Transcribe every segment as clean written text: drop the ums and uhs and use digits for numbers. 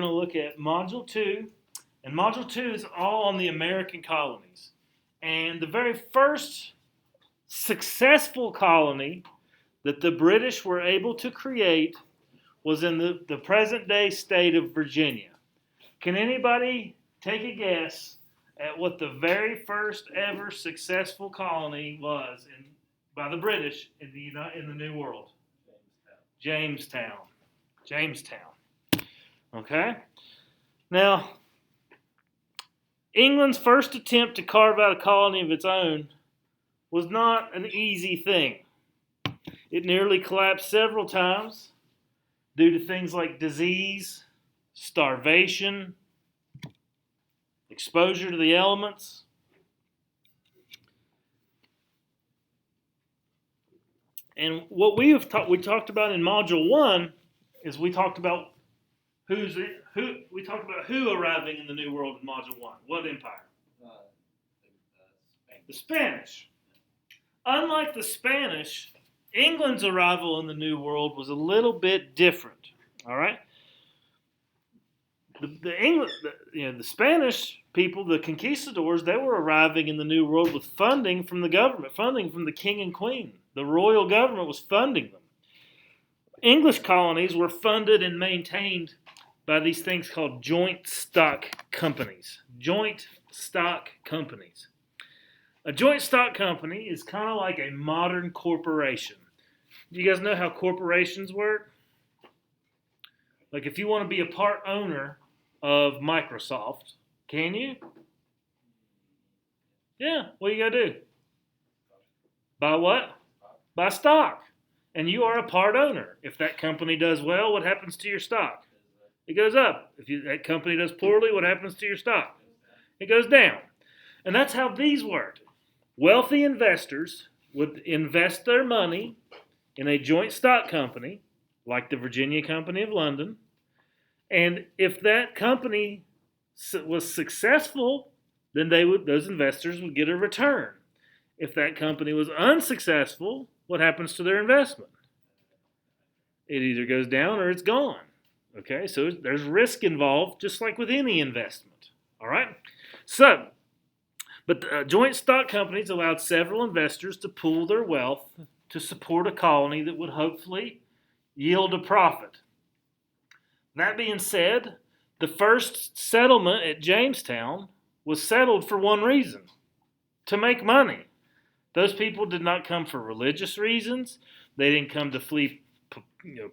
going to look at Module 2, and Module 2 is all on the American colonies. And the very first successful colony that the British were able to create was in the present-day state of Virginia. Can anybody take a guess at what the very first ever successful colony was by the British in the New World? Jamestown. Okay? Now, England's first attempt to carve out a colony of its own was not an easy thing. It nearly collapsed several times due to things like disease, starvation, exposure to the elements. And what we talked about in Module 1 is we talked about who arriving in the New World in Module 1. What empire? The Spanish. Unlike the Spanish, England's arrival in the New World was a little bit different. All right. The Spanish people, the conquistadors, they were arriving in the New World with funding from the government, funding from the king and queen. The royal government was funding them. English colonies were funded and maintained by these things called joint stock companies. Joint stock companies. A joint stock company is kind of like a modern corporation. Do you guys know how corporations work? Like if you want to be a part owner of Microsoft, can you? Yeah, what do you got to do? Buy what? Buy stock. And you are a part owner. If that company does well, what happens to your stock? It goes up. If that company does poorly, what happens to your stock? It goes down. And that's how these work. Wealthy investors would invest their money in a joint stock company, like the Virginia Company of London. And if that company was successful, then those investors would get a return. If that company was unsuccessful, what happens to their investment? It either goes down or it's gone. Okay, so there's risk involved, just like with any investment. All right? But joint stock companies allowed several investors to pool their wealth to support a colony that would hopefully yield a profit. That being said, the first settlement at Jamestown was settled for one reason: to make money. Those people did not come for religious reasons. They didn't come to flee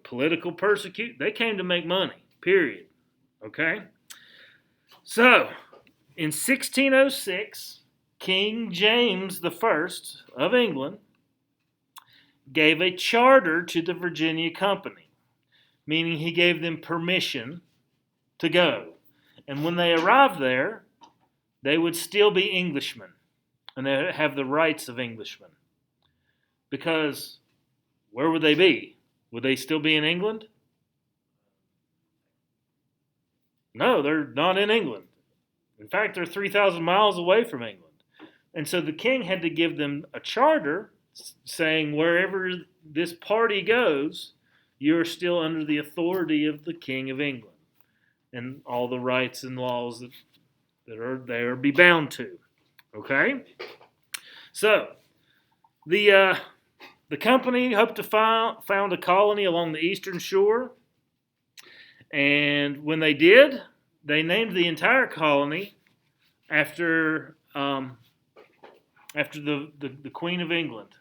political persecution. They came to make money, period. Okay? So, in 1606, King James I of England gave a charter to the Virginia Company, meaning he gave them permission to go. And when they arrived there, they would still be Englishmen and they have the rights of Englishmen. Because where would they be? Would they still be in England? No, they're not in England. In fact, they're 3,000 miles away from England. And so the king had to give them a charter saying wherever this party goes, you're still under the authority of the King of England and all the rights and laws that are there be bound to. Okay? So, the company hoped to found a colony along the eastern shore. And when they did, they named the entire colony after the Queen of England.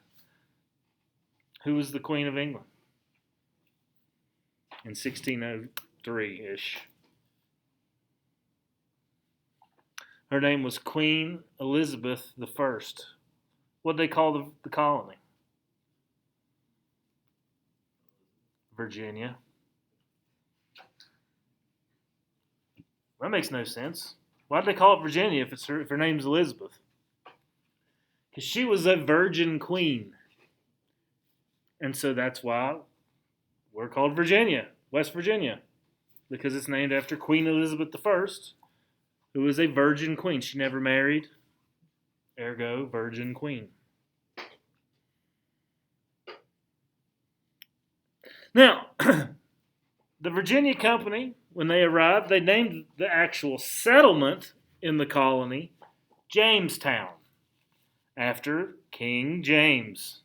Who was the Queen of England? In 1603-ish. Her name was Queen Elizabeth I. What did they call the colony? Virginia. That makes no sense. Why did they call it Virginia if her name's Elizabeth? Because she was a virgin queen. And so that's why we're called Virginia, West Virginia. Because it's named after Queen Elizabeth I, who was a virgin queen. She never married. Ergo, virgin queen. Now, The Virginia Company, when they arrived, they named the actual settlement in the colony Jamestown, after King James,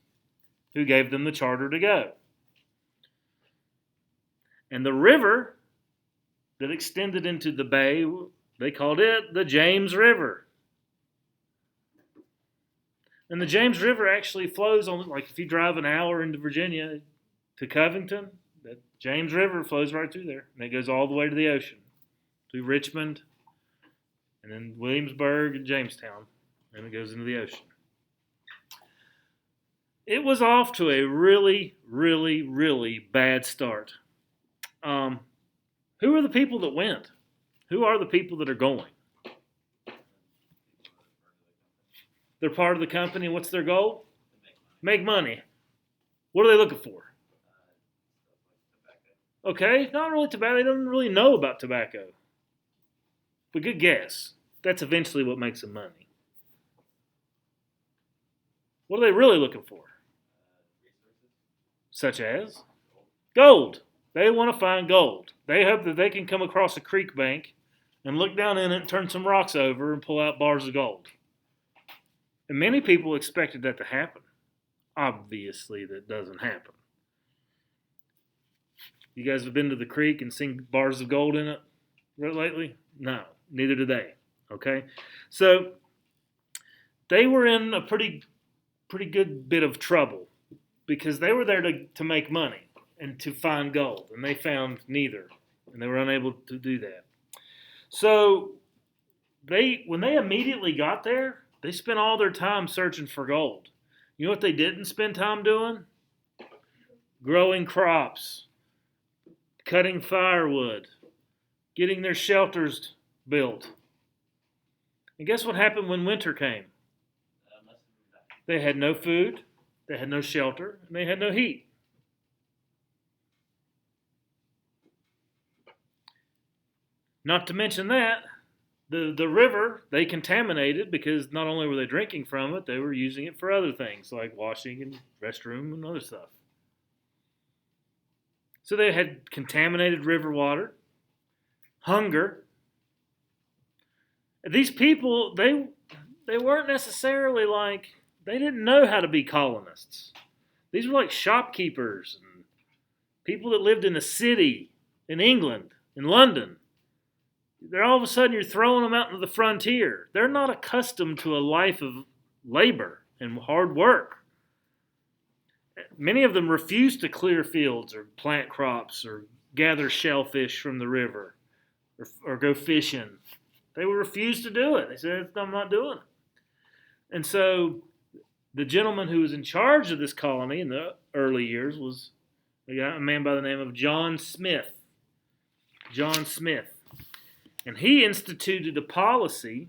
who gave them the charter to go. And the river that extended into the bay, they called it the James River. And the James River actually flows on, like if you drive an hour into Virginia to Covington, the James River flows right through there. And it goes all the way to the ocean, to Richmond, and then Williamsburg and Jamestown. And it goes into the ocean. It was off to a really, really, really bad start. Who are the people that went? Who are the people that are going? They're part of the company. What's their goal? Make money. What are they looking for? Okay, not really tobacco. They don't really know about tobacco. But good guess. That's eventually what makes them money. What are they really looking for? Such as? Gold. They want to find gold. They hope that they can come across a creek bank and look down in it and turn some rocks over and pull out bars of gold. And many people expected that to happen. Obviously, that doesn't happen. You guys have been to the creek and seen bars of gold in it lately? No, neither do they. Okay? So, they were in a pretty good bit of trouble because they were there to make money and to find gold, and they found neither, and they were unable to do that. So when they immediately got there, they spent all their time searching for gold. You know what they didn't spend time doing? Growing crops, cutting firewood, getting their shelters built. And guess what happened when winter came? They had no food, they had no shelter, and they had no heat. Not to mention that, the river, they contaminated because not only were they drinking from it, they were using it for other things like washing and restroom and other stuff. So they had contaminated river water, hunger. These people, they weren't necessarily they didn't know how to be colonists. These were like shopkeepers and people that lived in the city, in England, in London. They're all of a sudden you're throwing them out into the frontier. They're not accustomed to a life of labor and hard work. Many of them refuse to clear fields or plant crops or gather shellfish from the river or go fishing. They would refuse to do it. They said, I'm not doing it. And so the gentleman who was in charge of this colony in the early years was a man by the name of John Smith. John Smith. And he instituted a policy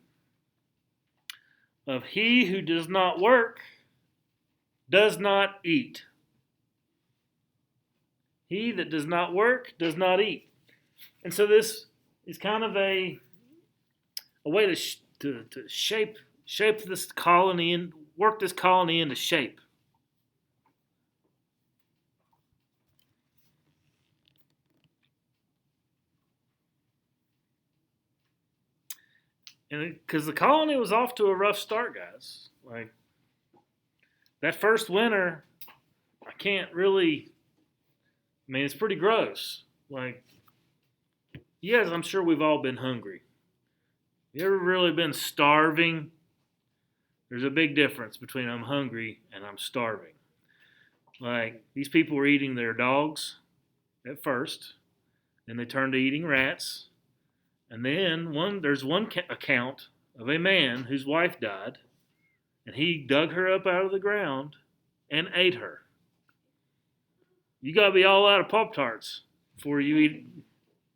of he who does not work does not eat. He that does not work does not eat. And so this is kind of a way to shape this colony and work this colony into shape. And because the colony was off to a rough start, guys. Like that first winter, I can't really. I mean, it's pretty gross. Like, yes, I'm sure we've all been hungry. You ever really been starving? There's a big difference between I'm hungry and I'm starving. Like, these people were eating their dogs at first, then they turned to eating rats, and then there's one account of a man whose wife died, and he dug her up out of the ground and ate her. You got to be all out of Pop-Tarts before you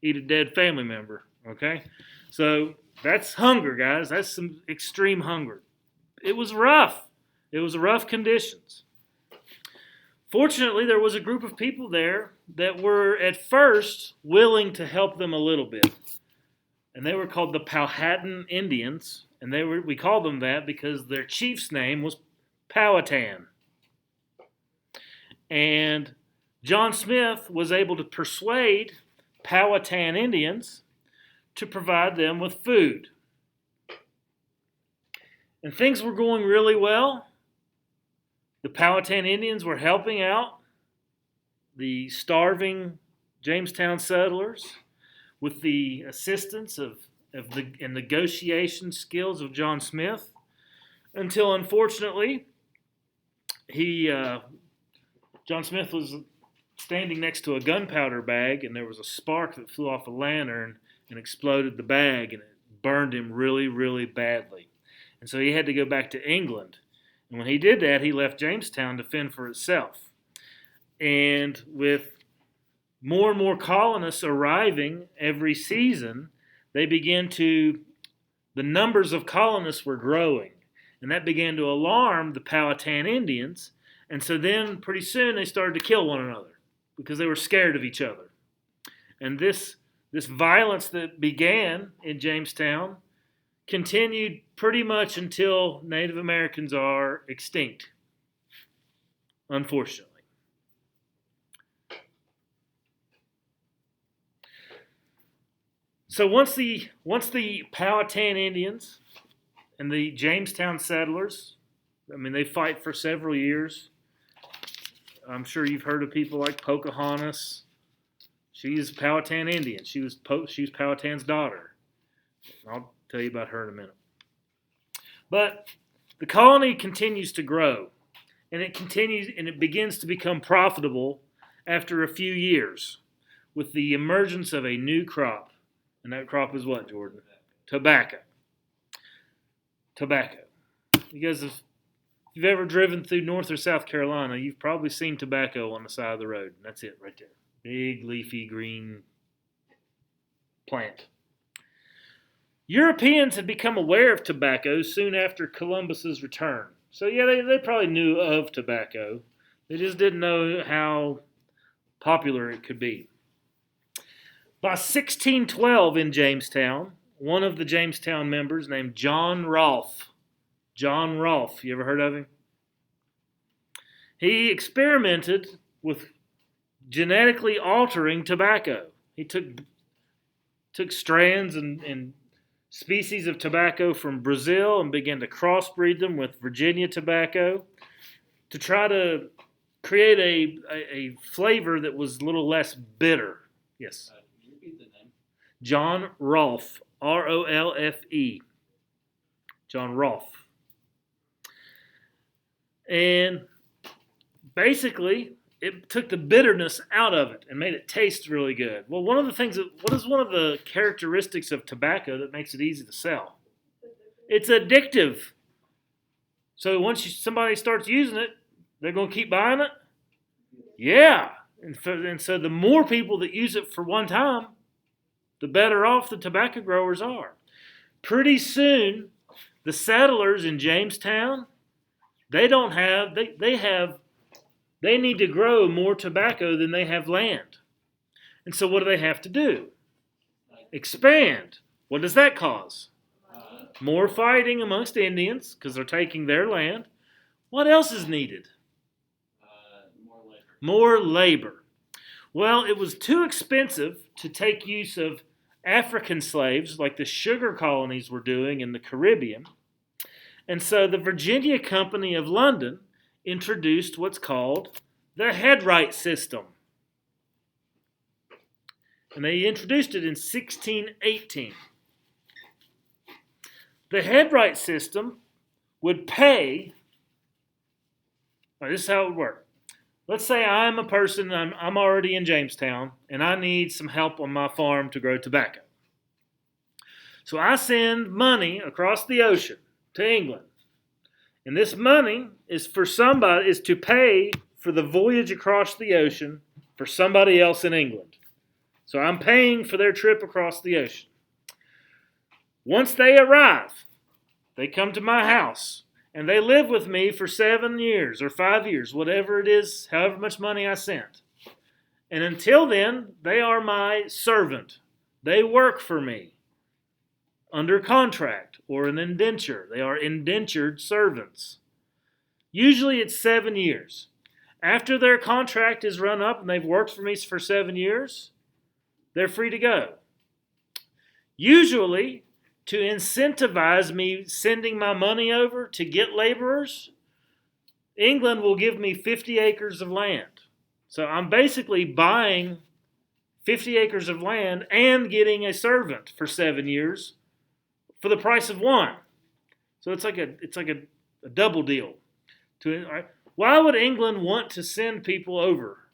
eat a dead family member, okay? So that's hunger, guys. That's some extreme hunger. It was rough. It was rough conditions. Fortunately, there was a group of people there that were at first willing to help them a little bit. And they were called the Powhatan Indians. And we called them that because their chief's name was Powhatan. And John Smith was able to persuade Powhatan Indians to provide them with food. And things were going really well. The Powhatan Indians were helping out the starving Jamestown settlers with the assistance of the and negotiation skills of John Smith, until unfortunately John Smith was standing next to a gunpowder bag, and there was a spark that flew off a lantern and exploded the bag, and it burned him really, really badly. And so he had to go back to England. And when he did that, he left Jamestown to fend for itself. And with more and more colonists arriving every season, the numbers of colonists were growing. And that began to alarm the Powhatan Indians. And so then pretty soon they started to kill one another because they were scared of each other. And this violence that began in Jamestown continued pretty much until Native Americans are extinct, unfortunately. So once the Powhatan Indians and the Jamestown settlers, they fight for several years. I'm sure you've heard of people like Pocahontas. She's Powhatan Indian. She was Powhatan's daughter. I'll tell you about her in a minute. But the colony continues to grow, and it begins to become profitable after a few years with the emergence of a new crop. And that crop is what, Jordan? Tobacco. You guys, if you've ever driven through North or South Carolina, you've probably seen tobacco on the side of the road. And that's it right there. Big, leafy, green plant. Europeans had become aware of tobacco soon after Columbus's return. So yeah, they probably knew of tobacco. They just didn't know how popular it could be. By 1612 in Jamestown, one of the Jamestown members named John Rolfe. John Rolfe, you ever heard of him? He experimented with genetically altering tobacco. He took strands and species of tobacco from Brazil and began to crossbreed them with Virginia tobacco to try to create a flavor that was a little less bitter. Yes. Can you repeat the name? John Rolfe, Rolfe. John Rolfe. And basically, it took the bitterness out of it and made it taste really good. Well, what is one of the characteristics of tobacco that makes it easy to sell? It's addictive. So once somebody starts using it, they're going to keep buying it? Yeah. And so the more people that use it for one time, the better off the tobacco growers are. Pretty soon, the settlers in Jamestown, they need to grow more tobacco than they have land. And so what do they have to do? Expand. What does that cause? More fighting amongst Indians because they're taking their land. What else is needed? More labor. Well, it was too expensive to take use of African slaves like the sugar colonies were doing in the Caribbean. And so the Virginia Company of London introduced what's called the headright system. And they introduced it in 1618. The headright system would pay, this is how it would work. Let's say I'm a person, I'm already in Jamestown, and I need some help on my farm to grow tobacco. So I send money across the ocean to England. And this money is to pay for the voyage across the ocean for somebody else in England. So I'm paying for their trip across the ocean. Once they arrive, they come to my house. And they live with me for 7 years or 5 years, whatever it is, however much money I sent. And until then, they are my servant. They work for me under contract or an indenture. They are indentured servants. Usually it's 7 years. After their contract is run up and they've worked for me for 7 years, they're free to go. Usually, to incentivize me sending my money over to get laborers, England will give me 50 acres of land. So I'm basically buying 50 acres of land and getting a servant for 7 years for the price of one. So it's like a double deal. Why would England want to send people over?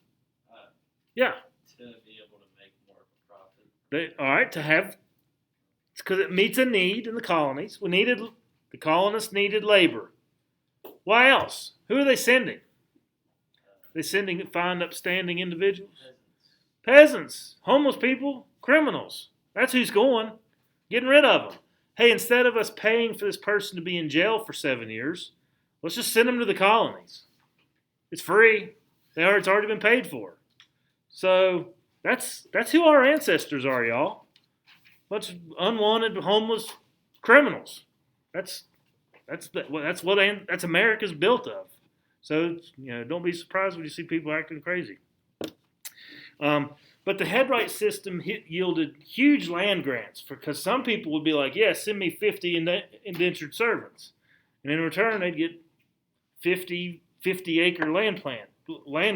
Yeah. To be able to make more of a profit. It's because it meets a need in the colonies. The colonists needed labor. Why else? Who are they sending? They sending fine, upstanding individuals? Peasants, homeless people, criminals. That's who's going. Getting rid of them. Hey, instead of us paying for this person to be in jail for 7 years, let's just send them to the colonies. It's free. It's already been paid for. So that's who our ancestors are, y'all. Bunch of unwanted, homeless criminals. That's America's built of. So don't be surprised when you see people acting crazy. But the headright system yielded huge land grants because some people would be like, yeah, send me 50 indentured servants. And in return, they'd get 50-acre land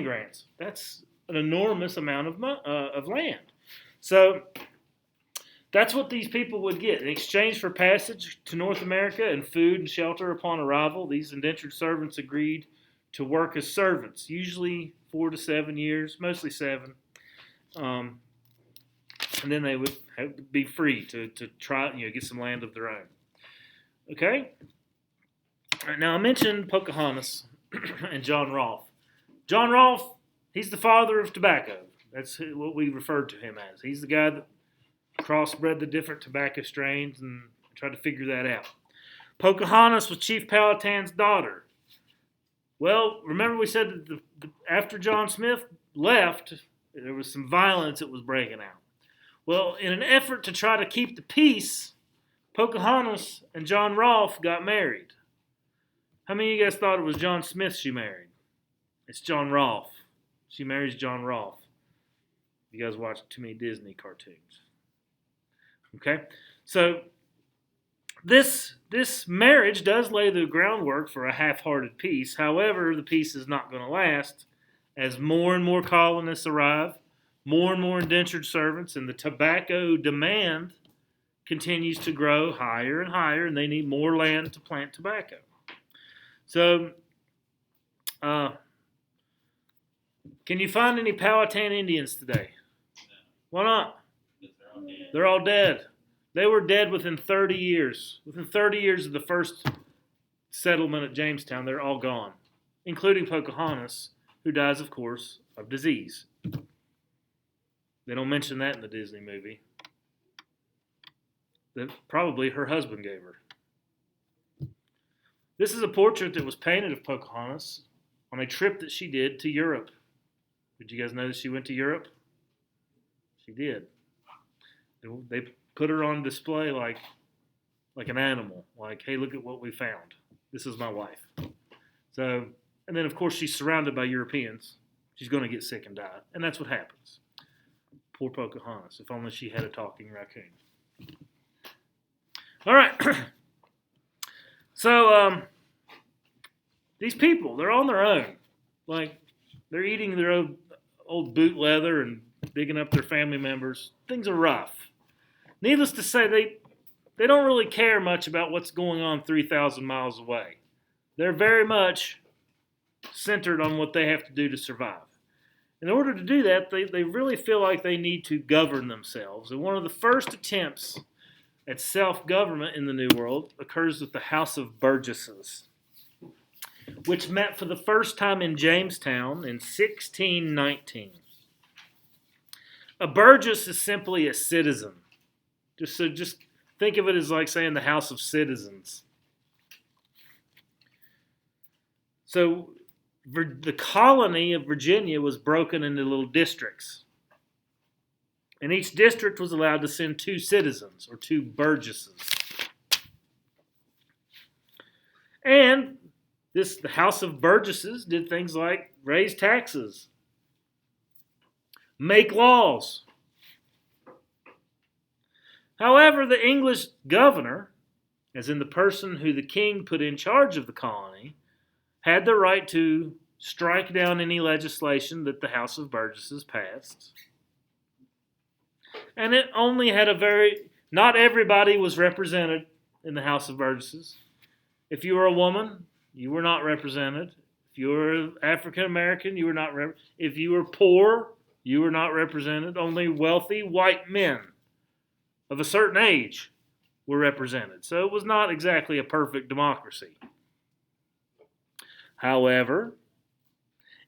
grants. That's an enormous amount of land. So that's what these people would get. In exchange for passage to North America and food and shelter upon arrival, these indentured servants agreed to work as servants, usually 4 to 7 years, mostly 7. And then they would be free to try, get some land of their own. Okay? All right, now I mentioned Pocahontas and John Rolfe. John Rolfe, he's the father of tobacco. That's what we referred to him as. He's the guy that crossbred the different tobacco strains and tried to figure that out. Pocahontas was Chief Powhatan's daughter. Well, remember we said that after John Smith left, there was some violence that was breaking out. Well, in an effort to try to keep the peace, Pocahontas and John Rolfe got married. How many of you guys thought it was John Smith she married? It's John Rolfe. She marries John Rolfe. You guys watch too many Disney cartoons. Okay? So this marriage does lay the groundwork for a half-hearted peace. However, the peace is not going to last as more and more colonists arrive, more and more indentured servants, and the tobacco demand continues to grow higher and higher, and they need more land to plant tobacco. So, can you find any Powhatan Indians today? Why not? They're all dead. They were dead within 30 years. Within 30 years of the first settlement at Jamestown, they're all gone, including Pocahontas, who dies, of course, of disease. They don't mention that in the Disney movie. That probably her husband gave her. This is a portrait that was painted of Pocahontas on a trip that she did to Europe. Did you guys know that she went to Europe? She did. They put her on display like an animal. Like, hey, look at what we found. This is my wife. So, and then, of course, she's surrounded by Europeans. She's going to get sick and die. And that's what happens. Poor Pocahontas. If only she had a talking raccoon. All right. So, these people, they're on their own. Like, they're eating their old boot leather and digging up their family members. Things are rough. Needless to say, they don't really care much about what's going on 3,000 miles away. They're very much centered on what they have to do to survive. In order to do that, they really feel like they need to govern themselves. And one of the first attempts at self-government in the New World occurs with the House of Burgesses, which met for the first time in Jamestown in 1619. A burgess is simply a citizen. Just think of it as like saying the House of Citizens. So the colony of Virginia was broken into little districts. And each district was allowed to send 2 citizens, or 2 burgesses. And the House of Burgesses did things like raise taxes, make laws, However, the English governor, as in the person who the king put in charge of the colony, had the right to strike down any legislation that the House of Burgesses passed. And it only had not everybody was represented in the House of Burgesses. If you were a woman, you were not represented. If you were African American, you were not represented. If you were poor, you were not represented. Only wealthy white men of a certain age were represented. So it was not exactly a perfect democracy. However,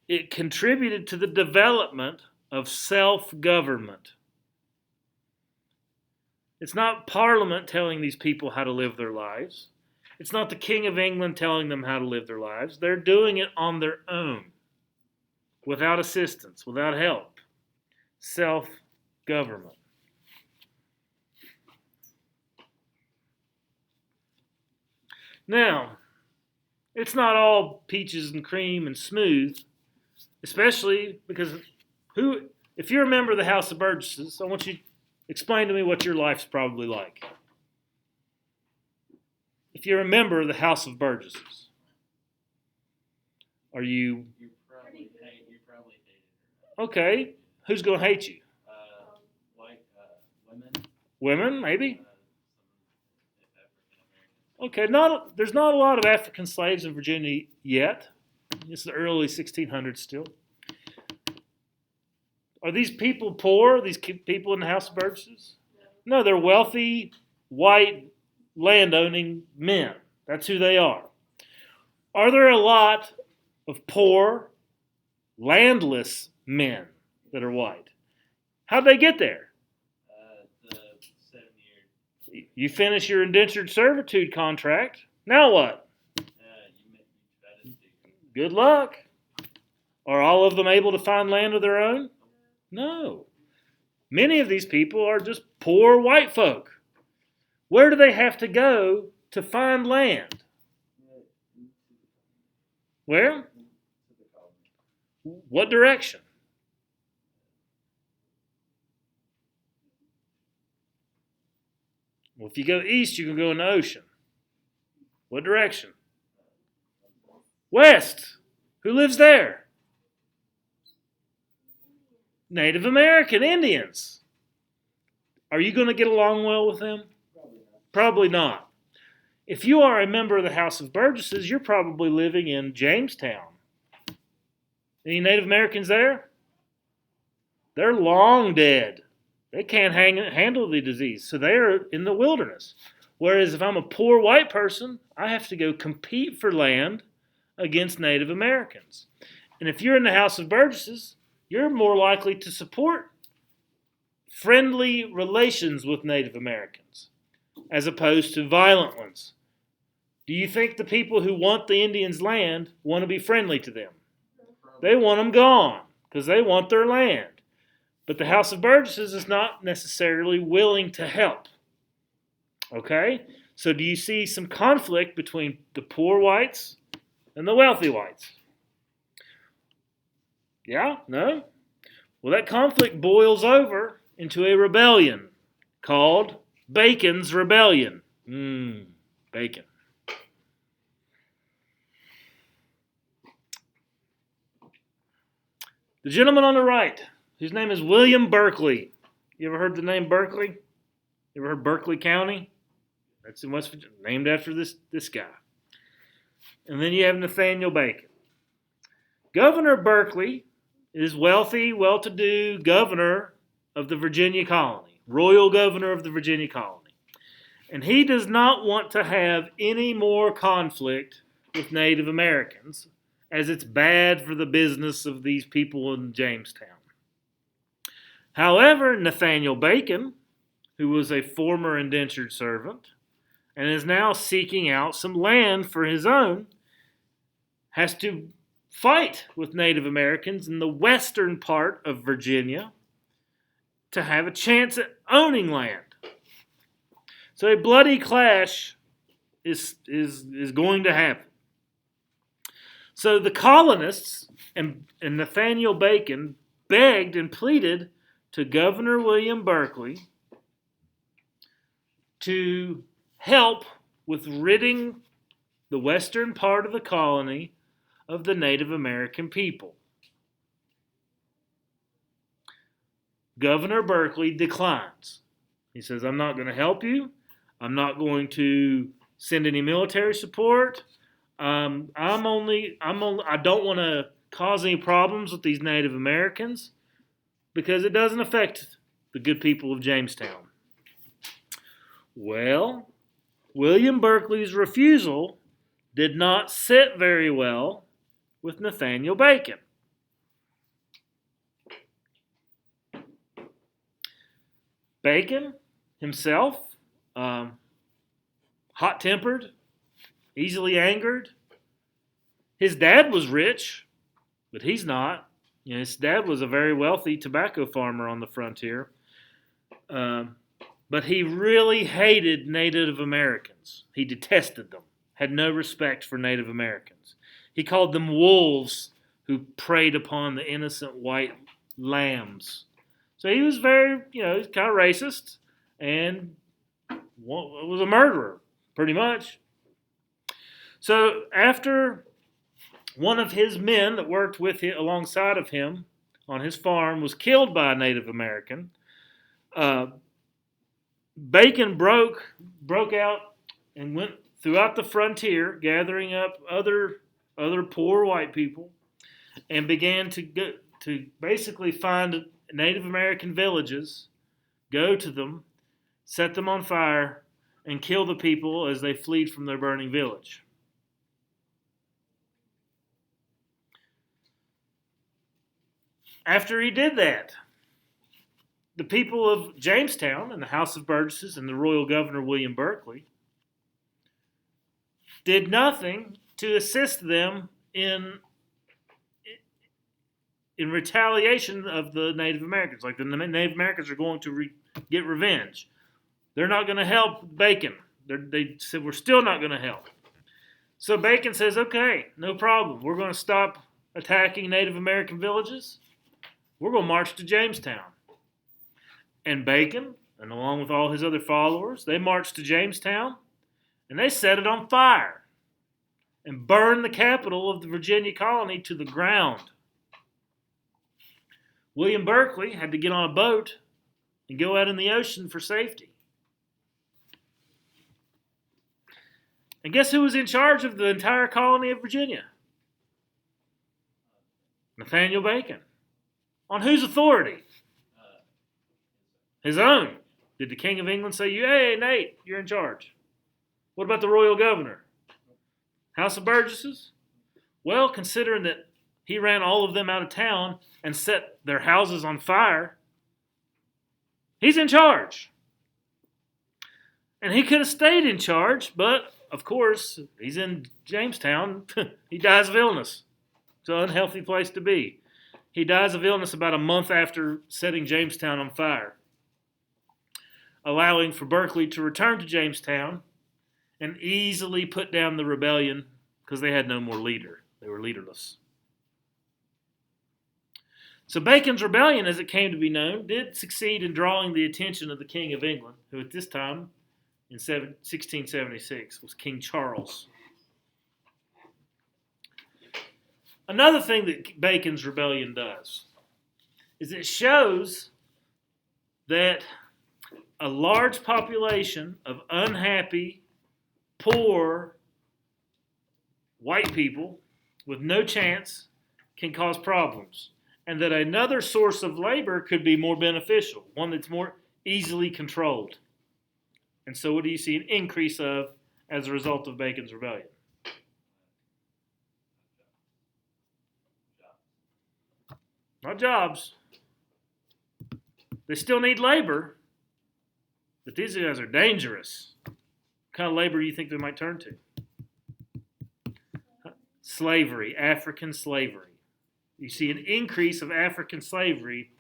it contributed to the development of self-government. It's not Parliament telling these people how to live their lives. It's not the King of England telling them how to live their lives. They're doing it on their own, without assistance, without help. Self-government. Now, it's not all peaches and cream and smooth, especially because if you're a member of the House of Burgesses, I want you to explain to me what your life's probably like. If you're a member of the House of Burgesses, are you? You probably hate it. Okay, who's going to hate you? White women. Women, maybe? Some African Okay, Americans. there's not a lot of African slaves in Virginia yet. It's the early 1600s still. Are these people poor, these people in the House of Burgesses? No, they're wealthy, white, landowning men. That's who they are. Are there a lot of poor, landless men that are white? How'd they get there? The 7 year. You finish your indentured servitude contract. Now what? You try to do. Good luck. Are all of them able to find land of their own? No. Many of these people are just poor white folk. Where do they have to go to find land? Where? What direction? Well, if you go east, you can go in the ocean. What direction? West. Who lives there? Native American Indians. Are you going to get along well with them? Probably not. If you are a member of the House of Burgesses, you're probably living in Jamestown. Any Native Americans there? They're long dead. They can't handle the disease, so they're in the wilderness. Whereas if I'm a poor white person, I have to go compete for land against Native Americans. And if you're in the House of Burgesses, you're more likely to support friendly relations with Native Americans as opposed to violent ones. Do you think the people who want the Indians' land want to be friendly to them? They want them gone because they want their land. But the House of Burgesses is not necessarily willing to help. Okay? So do you see some conflict between the poor whites and the wealthy whites? Yeah? No? Well, that conflict boils over into a rebellion called Bacon's Rebellion. Bacon. The gentleman on the right, whose name is William Berkeley. You ever heard the name Berkeley? You ever heard Berkeley County? That's in West Virginia, named after this guy. And then you have Nathaniel Bacon. Governor Berkeley is wealthy, well-to-do governor of the Virginia colony, royal governor of the Virginia colony. And he does not want to have any more conflict with Native Americans, as it's bad for the business of these people in Jamestown. However, Nathaniel Bacon, who was a former indentured servant and is now seeking out some land for his own, has to fight with Native Americans in the western part of Virginia to have a chance at owning land. So a bloody clash is going to happen. So the colonists and Nathaniel Bacon begged and pleaded to Governor William Berkeley to help with ridding the western part of the colony of the Native American people. Governor Berkeley declines. He says, I'm not going to help you. I'm not going to send any military support. I don't want to cause any problems with these Native Americans because it doesn't affect the good people of Jamestown. Well, William Berkeley's refusal did not sit very well with Nathaniel Bacon. Bacon himself, hot-tempered, easily angered. His dad was rich, but he's not. His dad was a very wealthy tobacco farmer on the frontier. But he really hated Native Americans. He detested them, had no respect for Native Americans. He called them wolves who preyed upon the innocent white lambs. So he was very, he's kind of racist and was a murderer, pretty much. So after one of his men that worked with him, alongside of him on his farm was killed by a Native American, Bacon broke out and went throughout the frontier, gathering up other poor white people, and began to basically find Native American villages, go to them, set them on fire, and kill the people as they fled from their burning village. After he did that, the people of Jamestown and the House of Burgesses and the royal governor William Berkeley did nothing to assist them in retaliation of the Native Americans. Like the Native Americans are going to get revenge. They're not going to help Bacon. They said, we're still not going to help. So Bacon says, okay, no problem. We're going to stop attacking Native American villages. We're going to march to Jamestown. And Bacon, and along with all his other followers, they marched to Jamestown, and they set it on fire and burned the capital of the Virginia colony to the ground. William Berkeley had to get on a boat and go out in the ocean for safety. And guess who was in charge of the entire colony of Virginia? Nathaniel Bacon. On whose authority? His own. Did the King of England say, hey, Nate, you're in charge? What about the royal governor? House of Burgesses? Well, considering that he ran all of them out of town and set their houses on fire, he's in charge. And he could have stayed in charge, but, of course, he's in Jamestown. He dies of illness. It's an unhealthy place to be. He dies of illness about a month after setting Jamestown on fire, allowing for Berkeley to return to Jamestown and easily put down the rebellion because they had no more leader. They were leaderless. So Bacon's rebellion, as it came to be known, did succeed in drawing the attention of the King of England, who at this time, in 1676, was King Charles. Another thing that Bacon's rebellion does is it shows that a large population of unhappy, poor, white people with no chance can cause problems, and that another source of labor could be more beneficial, one that's more easily controlled. And so what do you see an increase of as a result of Bacon's rebellion? Not jobs. They still need labor, but these guys are dangerous. What kind of labor do you think they might turn to? Slavery, African slavery. You see an increase of African slavery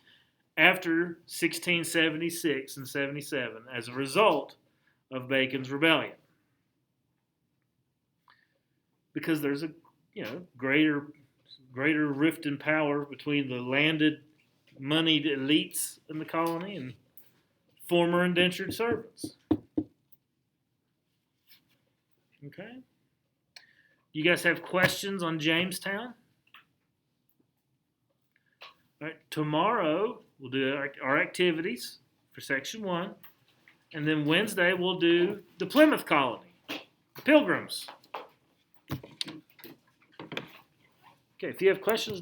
after 1676 and 77 as a result of Bacon's rebellion. Because there's a greater rift in power between the landed, moneyed elites in the colony and former indentured servants. Okay. You guys have questions on Jamestown? All right. Tomorrow we'll do our activities for section 1. And then Wednesday we'll do the Plymouth Colony, the Pilgrims. Okay, if you have questions,